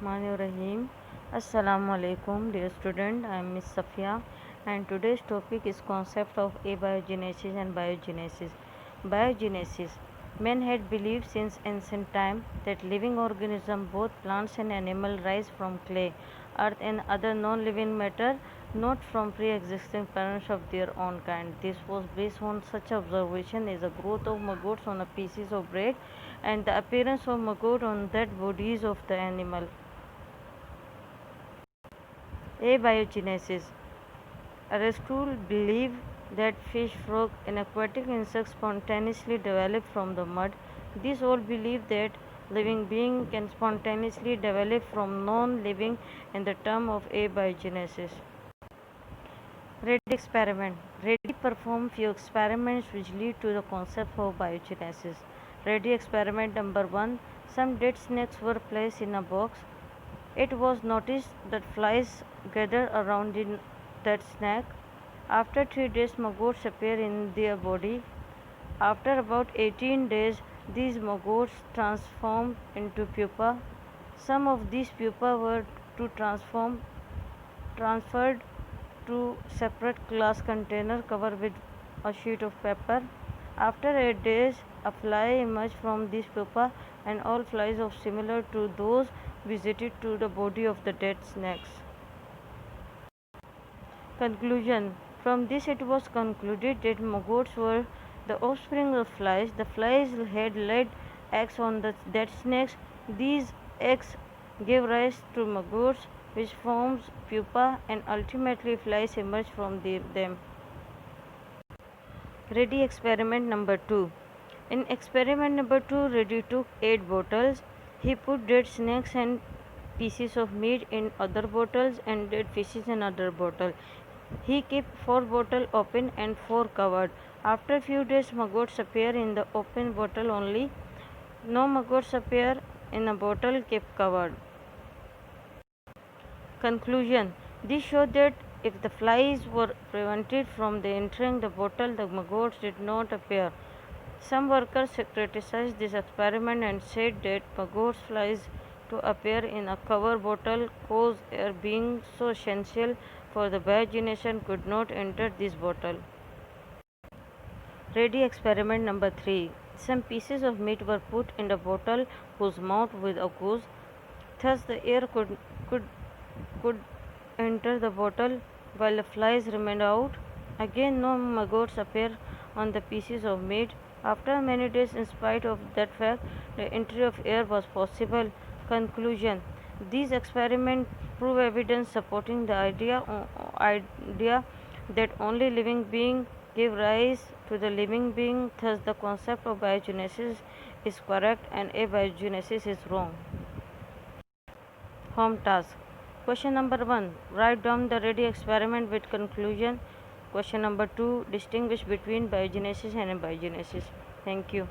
Bismillahirrahmanirrahim. Assalamu alaikum, dear student. I am Miss Safia, and today's topic is concept of abiogenesis and biogenesis. Biogenesis. Men had believed since ancient time that living organisms, both plants and animals, rise from clay, earth, and other non-living matter, not from pre-existing parents of their own kind. This was based on such observation as the growth of maggots on a pieces of bread and the appearance of maggot on dead bodies of the animal. Abiogenesis. Aristotle believed that fish, frog, and aquatic insects spontaneously develop from the mud. These all believe that living being can spontaneously develop from non-living in the term of abiogenesis. Reddy experiment. Reddy performed few experiments which lead to the concept of biogenesis. Reddy experiment number 1. Some dead snakes were placed in a box. It was noticed that flies gathered around that snake. After 3 days, maggots appear in their body. After about 18 days, these maggots transformed into pupa. Some of these pupa were transferred to separate glass container covered with a sheet of paper. After 8 days, a fly emerged from this pupa, and all flies are similar to those visited to the body of the dead snakes. Conclusion. From this it was concluded that maggots were the offspring of flies. The flies had laid eggs on the dead snakes. These eggs gave rise to maggots, which forms pupa, and ultimately flies emerge from them. Reddy experiment number 2. In experiment number 2, Reddy took 8 bottles. He put dead snakes and pieces of meat in other bottles and dead fishes in other bottle. He kept 4 bottles open and 4 covered. After few days, maggots appear in the open bottle only. No maggots appear in a bottle kept covered. Conclusion. This showed that if the flies were prevented from entering the bottle, the maggots did not appear. Some workers criticized this experiment and said that maggots flies to appear in a cover bottle cause air being so essential for the biogenesis could not enter this bottle. Reddy experiment number 3. Some pieces of meat were put in the bottle whose mouth was a goose. Thus the air could enter the bottle while the flies remained out. Again no maggots appear on the pieces of meat. After many days, in spite of that fact, the entry of air was possible. Conclusion. These experiments prove evidence supporting the idea that only living beings give rise to the living being. Thus, the concept of biogenesis is correct and abiogenesis is wrong. Home task. Question number 1. Write down the Reddy experiment with conclusion. Question number 2. Distinguish between biogenesis and abiogenesis. Thank you.